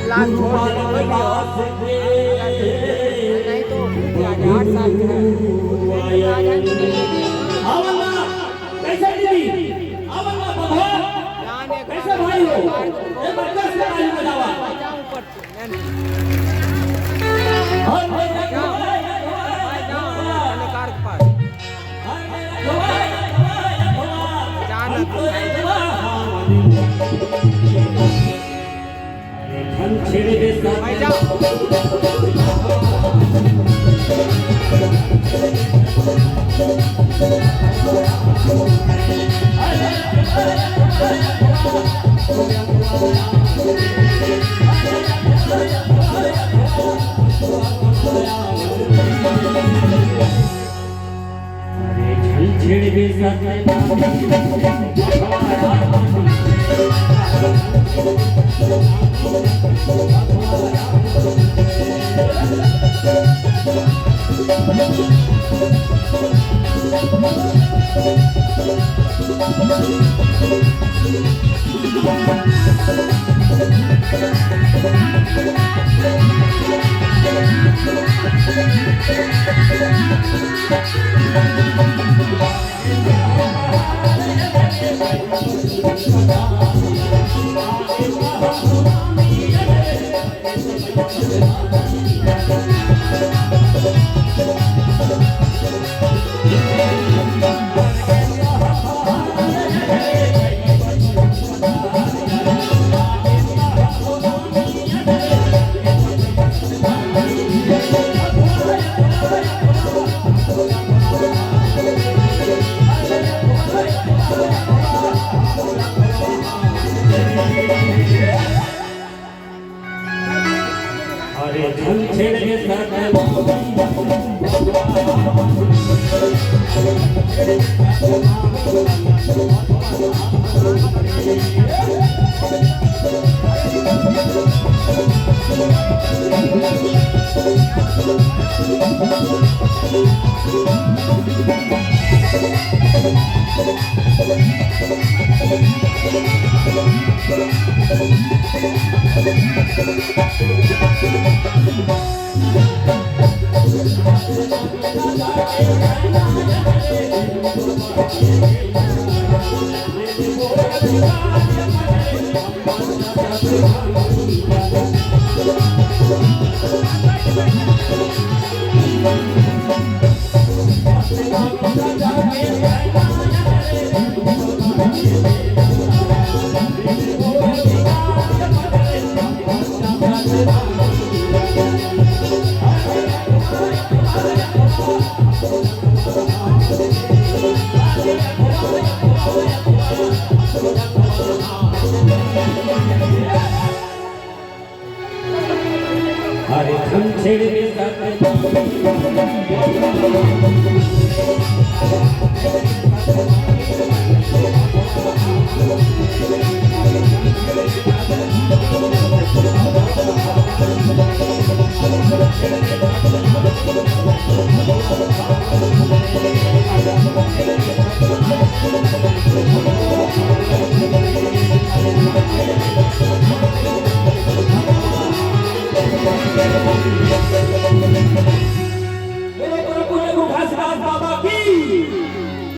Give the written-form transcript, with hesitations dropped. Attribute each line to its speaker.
Speaker 1: लाख छोड़ दे कोई भी हो नहीं तो फिर आ जा 8 साल के है आ जाएंगे
Speaker 2: आवला कैसे दीदी आवला भगवान कैसे भाई हो ये बरकत से भाई बजावा
Speaker 1: जाऊं ऊपर
Speaker 2: और भाई
Speaker 1: जाओ कार के पास जाना भाई जाओ
Speaker 2: छेड़ भी हरे धन छेड़ के बाबा